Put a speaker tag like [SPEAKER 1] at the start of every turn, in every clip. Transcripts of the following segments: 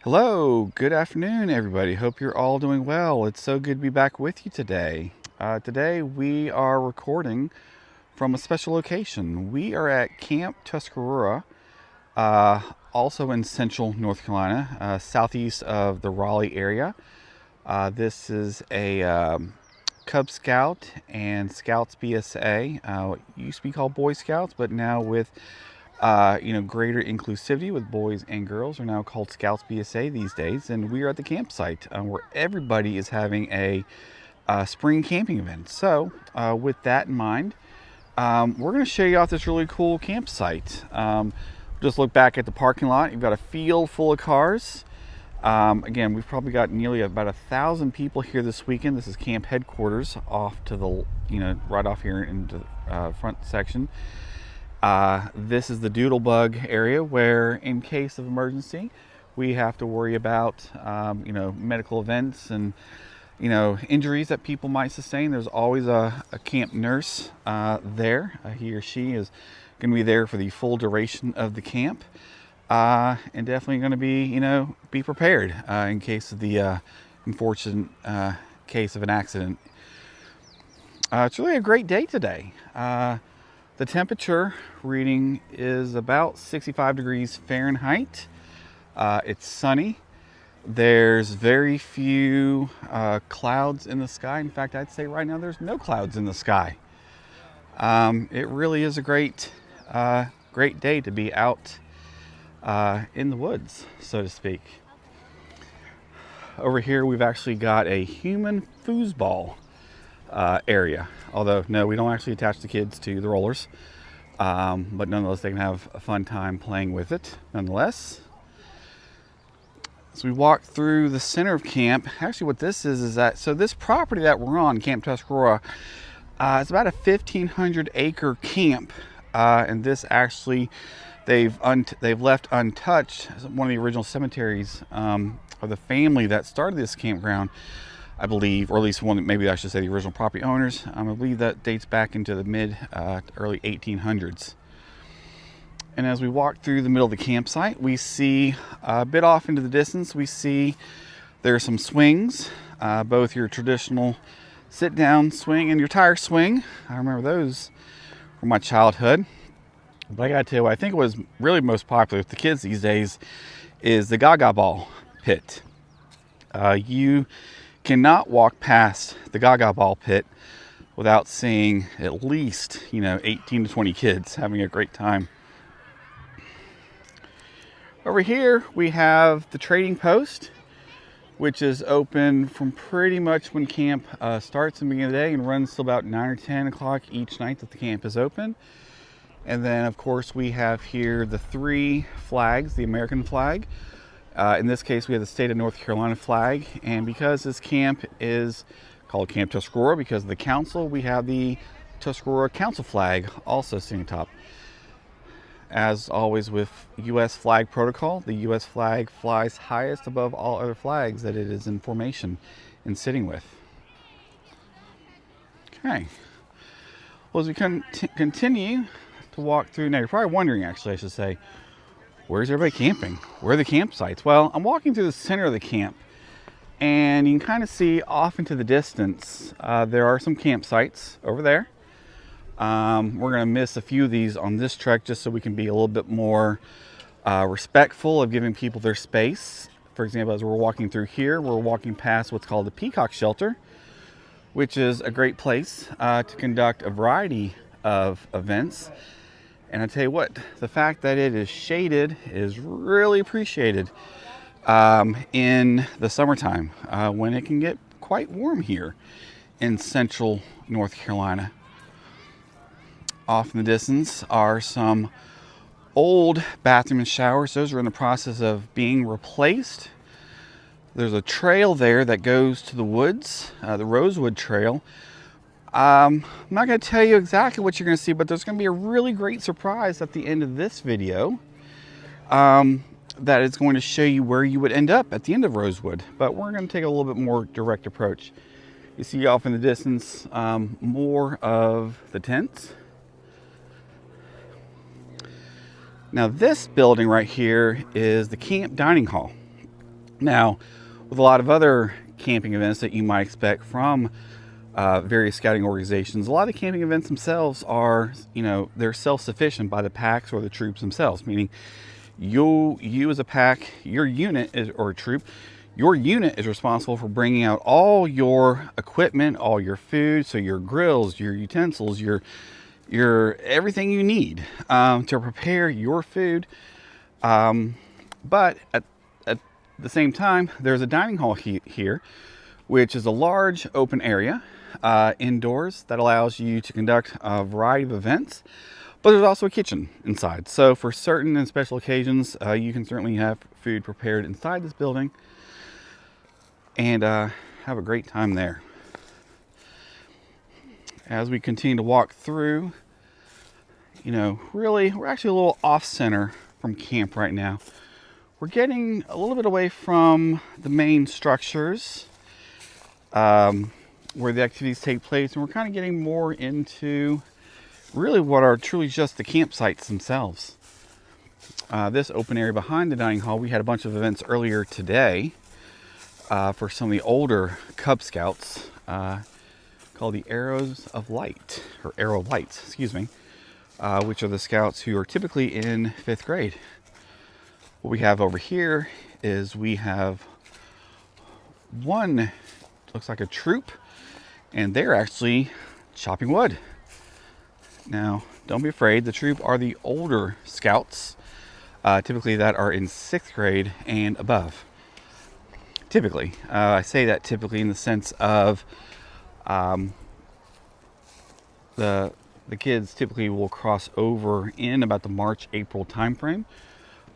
[SPEAKER 1] Hello, good afternoon, everybody. Hope you're all doing well. It's so good to be back with you today. Today we are recording from a special location. We are at Camp Tuscarora, also in central North Carolina, southeast of the Raleigh area. This is a Cub Scout and Scouts BSA. It used to be called Boy Scouts, but now with greater inclusivity with boys and girls are now called Scouts BSA these days. And we are at the campsite where everybody is having a spring camping event. So with that in mind, we're going to show you off this really cool campsite. Just look back at the parking lot. You've got a field full of cars. Again, we've probably got nearly about 1,000 people here this weekend. This is camp headquarters off to the, right off here into the front section. This is the Doodlebug area where, in case of emergency, we have to worry about, medical events and, injuries that people might sustain. There's always a camp nurse there. He or she is going to be there for the full duration of the camp, and definitely going to be prepared in case of the unfortunate case of an accident. It's really a great day today. The temperature reading is about 65 degrees Fahrenheit. It's sunny. There's very few clouds in the sky. In fact, I'd say right now there's no clouds in the sky. It really is a great day to be out in the woods, so to speak. Over here, we've actually got a human foosball area. Although, no, we don't actually attach the kids to the rollers. But nonetheless, they can have a fun time playing with it, nonetheless. As we walk through the center of camp, actually what this is that, so this property that we're on, Camp Tuscarora, it's about a 1,500 acre camp. And this actually, they've left untouched one of the original cemeteries of the family that started this campground, I believe, or at least one, maybe I should say the original property owners. I believe that dates back into the early 1800s. And as we walk through the middle of the campsite, we see a bit off into the distance, we see there are some swings, both your traditional sit-down swing and your tire swing. I remember those from my childhood. But I gotta tell you, I think it was really most popular with the kids these days is the Gaga Ball pit. You cannot walk past the Gaga Ball pit without seeing at least 18 to 20 kids having a great time. Over here we have the trading post, which is open from pretty much when camp starts in the beginning of the day and runs till about 9 or 10 o'clock each night that the camp is open. And then of course we have here the 3 flags, the American flag. In this case, we have the state of North Carolina flag, and because this camp is called Camp Tuscarora because of the council, we have the Tuscarora Council flag also sitting atop. As always with U.S. flag protocol, the U.S. flag flies highest above all other flags that it is in formation and sitting with. Okay. Well, as we continue to walk through, now you're probably wondering, actually, I should say, where's everybody camping? Where are the campsites? Well, I'm walking through the center of the camp, and you can kind of see off into the distance, there are some campsites over there. We're going to miss a few of these on this trek just so we can be a little bit more respectful of giving people their space. For example, as we're walking through here, we're walking past what's called the Peacock Shelter, which is a great place to conduct a variety of events. And I tell you what, the fact that it is shaded is really appreciated in the summertime when it can get quite warm here in central North Carolina. Off in the distance are some old bathroom and showers. Those are in the process of being replaced. There's a trail there that goes to the woods, the Rosewood Trail. I'm not going to tell you exactly what you're going to see, but there's going to be a really great surprise at the end of this video that is going to show you where you would end up at the end of Rosewood. But we're going to take a little bit more direct approach. You see off in the distance more of the tents. Now this building right here is the camp dining hall. Now, with a lot of other camping events that you might expect from various scouting organizations, a lot of the camping events themselves are, they're self-sufficient by the packs or the troops themselves, meaning you as a pack, your unit is, or a troop, your unit is responsible for bringing out all your equipment, all your food, so your grills, your utensils, your everything you need to prepare your food. But at the same time, there's a dining hall here, which is a large open area indoors that allows you to conduct a variety of events. But there's also a kitchen inside. So for certain and special occasions, you can certainly have food prepared inside this building and have a great time there. As we continue to walk through, really, we're actually a little off center from camp right now. We're getting a little bit away from the main structures where the activities take place, and we're kind of getting more into really what are truly just the campsites themselves. This open area behind the dining hall, we had a bunch of events earlier today for some of the older Cub Scouts called the Arrows of Light, or Arrow of Lights, excuse me, which are the scouts who are typically in 5th grade. What we have over here is we have one, looks like a troop, and they're actually chopping wood. Now, don't be afraid, the troop are the older scouts, typically that are in 6th grade and above. Typically, I say that typically in the sense of the kids typically will cross over in about the March-April timeframe,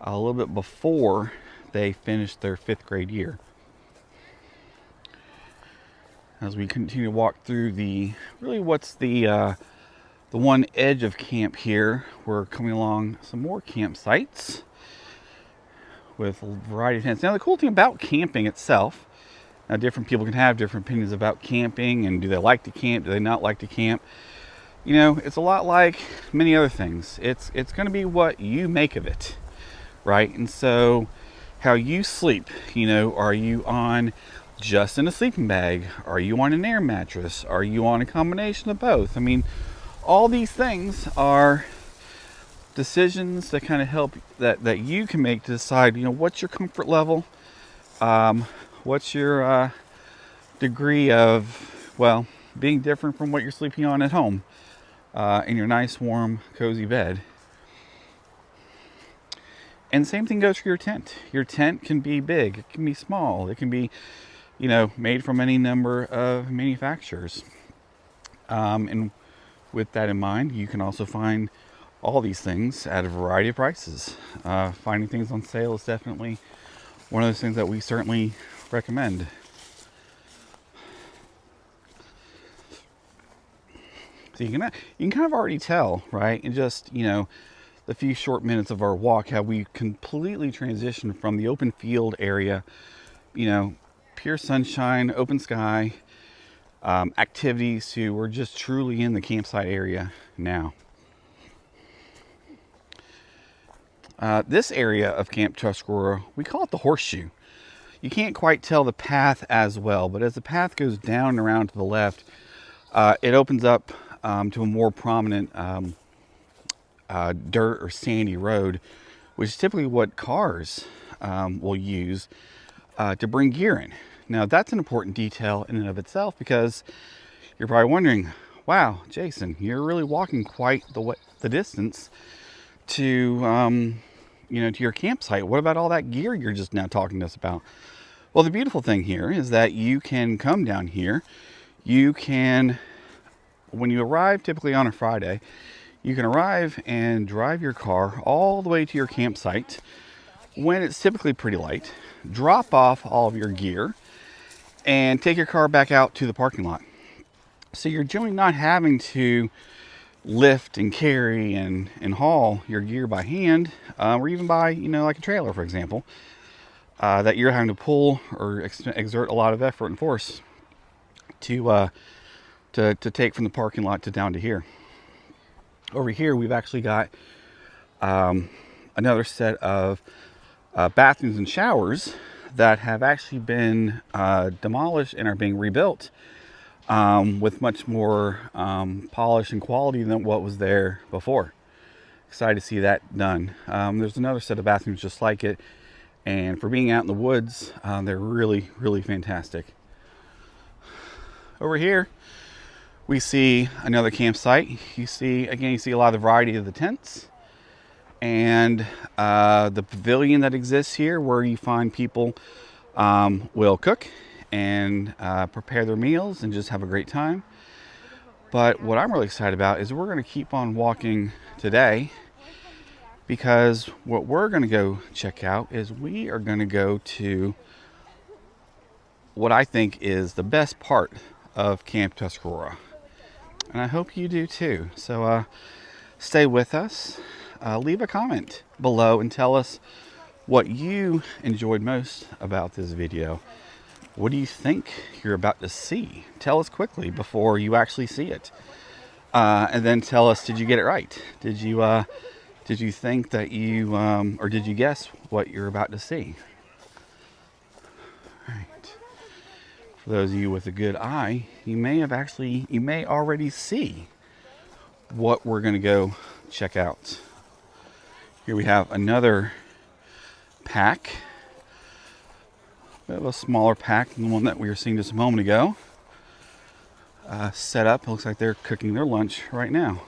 [SPEAKER 1] a little bit before they finish their 5th grade year. As we continue to walk through what's the one edge of camp here, we're coming along some more campsites with a variety of tents. Now, the cool thing about camping itself, now different people can have different opinions about camping, and do they like to camp, do they not like to camp? It's a lot like many other things. It's going to be what you make of it, right? And so how you sleep, are you on just in a sleeping bag? Are you on an air mattress? Are you on a combination of both? I mean, all these things are decisions that kind of help that you can make to decide, what's your comfort level, what's your degree of, being different from what you're sleeping on at home in your nice, warm, cozy bed. And the same thing goes for your tent. Your tent can be big, it can be small, it can be, made from any number of manufacturers. And with that in mind, you can also find all these things at a variety of prices. Finding things on sale is definitely one of those things that we certainly recommend. So you can kind of already tell, right? In just, the few short minutes of our walk, how we completely transitioned from the open field area, pure sunshine, open sky, activities, to we're just truly in the campsite area now. This area of Camp Tuscarora, we call it the Horseshoe. You can't quite tell the path as well, but as the path goes down and around to the left, it opens up to a more prominent dirt or sandy road, which is typically what cars will use to bring gear in. Now, that's an important detail in and of itself, because you're probably wondering, wow, Jason, you're really walking quite the distance to to your campsite. What about all that gear you're just now talking to us about? Well, the beautiful thing here is that you can come down here. You can, when you arrive typically on a Friday, you can arrive and drive your car all the way to your campsite when it's typically pretty light, drop off all of your gear, and take your car back out to the parking lot. So you're generally not having to lift and carry and haul your gear by hand, or even by, like a trailer, for example, that you're having to pull or exert a lot of effort and force to take from the parking lot to down to here. Over here, we've actually got another set of bathrooms and showers that have actually been demolished and are being rebuilt with much more polish and quality than what was there before. Excited to see that done. There's another set of bathrooms just like it, and for being out in the woods, they're really, really fantastic. Over here, we see another campsite. You see a lot of the variety of the tents and the pavilion that exists here, where you find people will cook and prepare their meals and just have a great time. But what I'm really excited about is we're going to keep on walking today, because what we're going to go check out is we are going to go to what I think is the best part of Camp Tuscarora. And I hope you do too. So stay with us. Leave a comment below and tell us what you enjoyed most about this video. What do you think you're about to see? Tell us quickly before you actually see it. And then tell us, did you get it right? Did you think that you, or did you guess what you're about to see? All right. For those of you with a good eye, you may already see what we're going to go check out. Here we have another pack. We have a smaller pack than the one that we were seeing just a moment ago. Set up. It looks like they're cooking their lunch right now.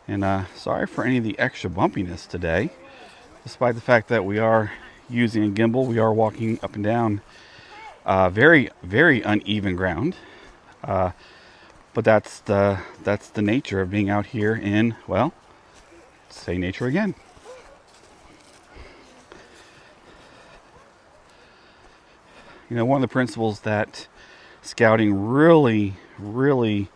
[SPEAKER 1] And sorry for any of the extra bumpiness today. Despite the fact that we are using a gimbal, we are walking up and down very, very uneven ground. But that's the nature of being out here in, well, say nature again. You know, one of the principles that scouting really, really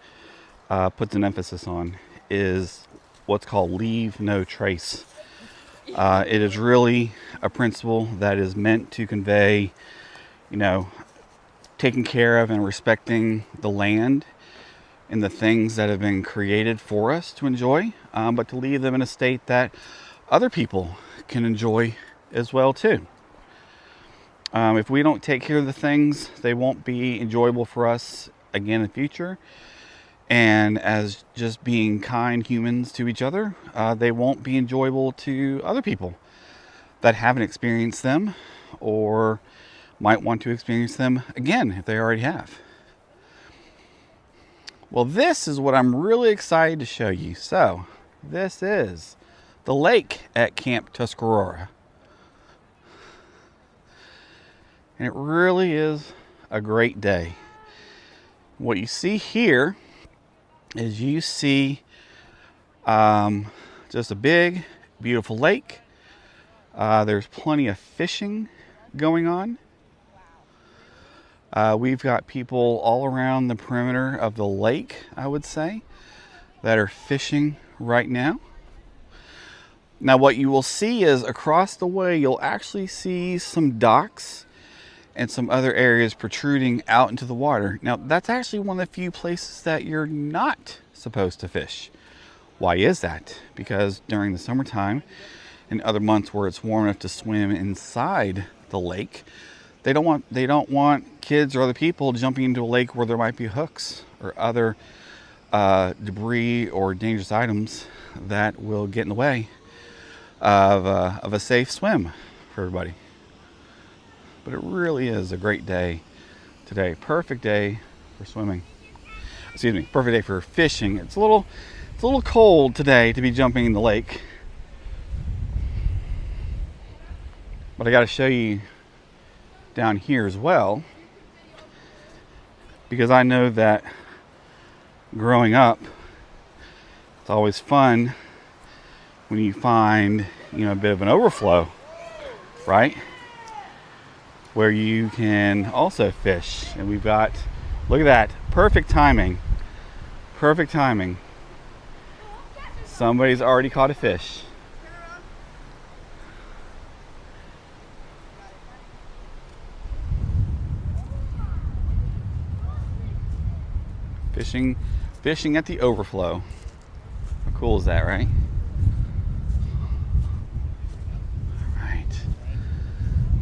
[SPEAKER 1] puts an emphasis on is what's called leave no trace. It is really a principle that is meant to convey, you know, taking care of and respecting the land and the things that have been created for us to enjoy, but to leave them in a state that other people can enjoy as well too. If we don't take care of the things, they won't be enjoyable for us again in the future. And as just being kind humans to each other, they won't be enjoyable to other people that haven't experienced them or might want to experience them again if they already have. Well, this is what I'm really excited to show you. So, this is the lake at Camp Tuscarora. And it really is a great day. What you see here is you see just a big, beautiful lake. There's plenty of fishing going on. We've got people all around the perimeter of the lake, I would say, that are fishing right now. Now what you will see is across the way, you'll actually see some docks and some other areas protruding out into the water. Now that's actually one of the few places that you're not supposed to fish. Why is that? Because during the summertime and other months where it's warm enough to swim inside the lake, they don't want kids or other people jumping into a lake where there might be hooks or other debris or dangerous items that will get in the way of a safe swim for everybody. But it really is a great day today. Perfect day for swimming. Excuse me, perfect day for fishing. It's a little cold today to be jumping in the lake. But I got to show you down here as well, because I know that growing up, it's always fun when you find, you know, a bit of an overflow, right? Where you can also fish. And we've got, look at that, perfect timing. Perfect timing. Somebody's already caught a fish. Fishing Fishing at the overflow. How cool is that, right? All right.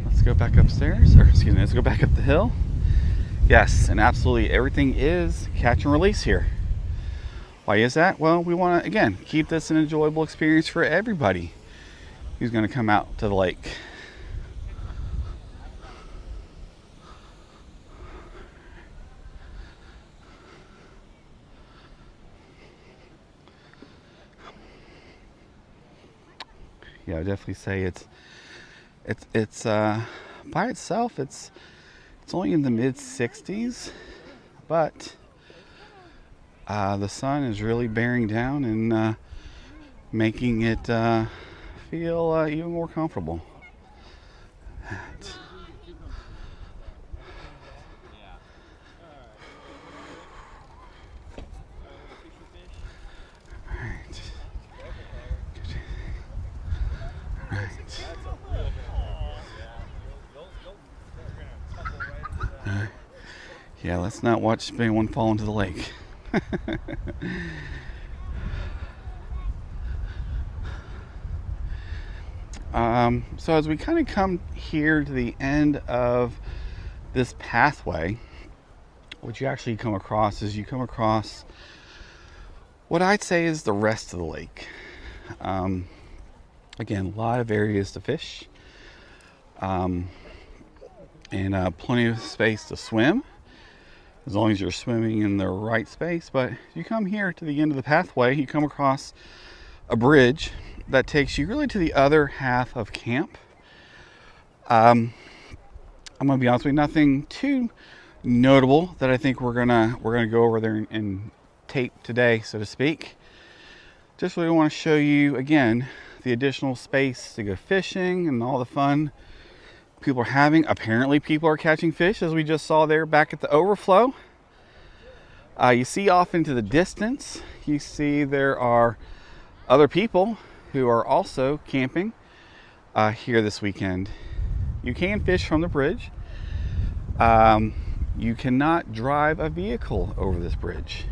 [SPEAKER 1] Let's go back upstairs, or excuse me, let's go back up the hill. Yes, and absolutely everything is catch and release here. Why is that? Well, we want to, again, keep this an enjoyable experience for everybody who's going to come out to the lake. Yeah, I would definitely say it's by itself it's only in the mid 60s, but the sun is really bearing down and making it feel even more comfortable. Yeah, let's not watch anyone fall into the lake. So as we kind of come here to the end of this pathway, what you actually come across is you come across what I'd say is the rest of the lake. Again, a lot of areas to fish, and plenty of space to swim, as long as you're swimming in the right space. But you come here to the end of the pathway, you come across a bridge that takes you really to the other half of camp. I'm gonna be honest with you, nothing too notable that I think we're gonna go over there and tape today, so to speak. Just really want to show you again the additional space to go fishing and all the fun people are having. Apparently people are catching fish, as we just saw there back at the overflow. You see off into the distance, you see there are other people who are also camping here this weekend. You can fish from the bridge. You cannot drive a vehicle over this bridge.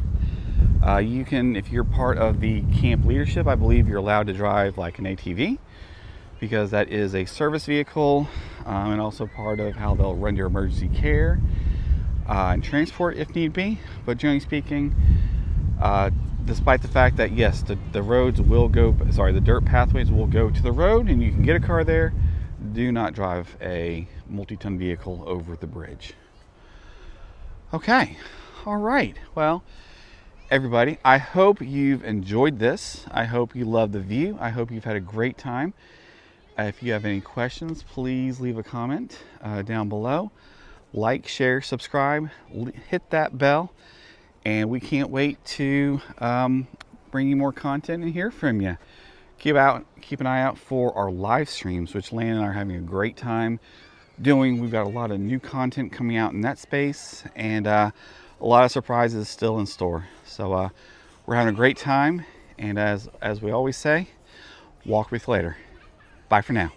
[SPEAKER 1] You can, if you're part of the camp leadership, I believe you're allowed to drive like an ATV, because that is a service vehicle, and also part of how they'll run your emergency care and transport if need be. But generally speaking, despite the fact that yes, the roads will go, the dirt pathways will go to the road and you can get a car there, do not drive a multi-ton vehicle over the bridge. Okay, all right. Well, everybody, I hope you've enjoyed this. I hope you love the view. I hope you've had a great time. If you have any questions, please leave a comment down below. Like, share, subscribe, hit that bell, and we can't wait to bring you more content and hear from you. Keep an eye out for our live streams, which Lena and I are having a great time doing. We've got a lot of new content coming out in that space, and a lot of surprises still in store. So we're having a great time, and as we always say, walk with later. Bye for now.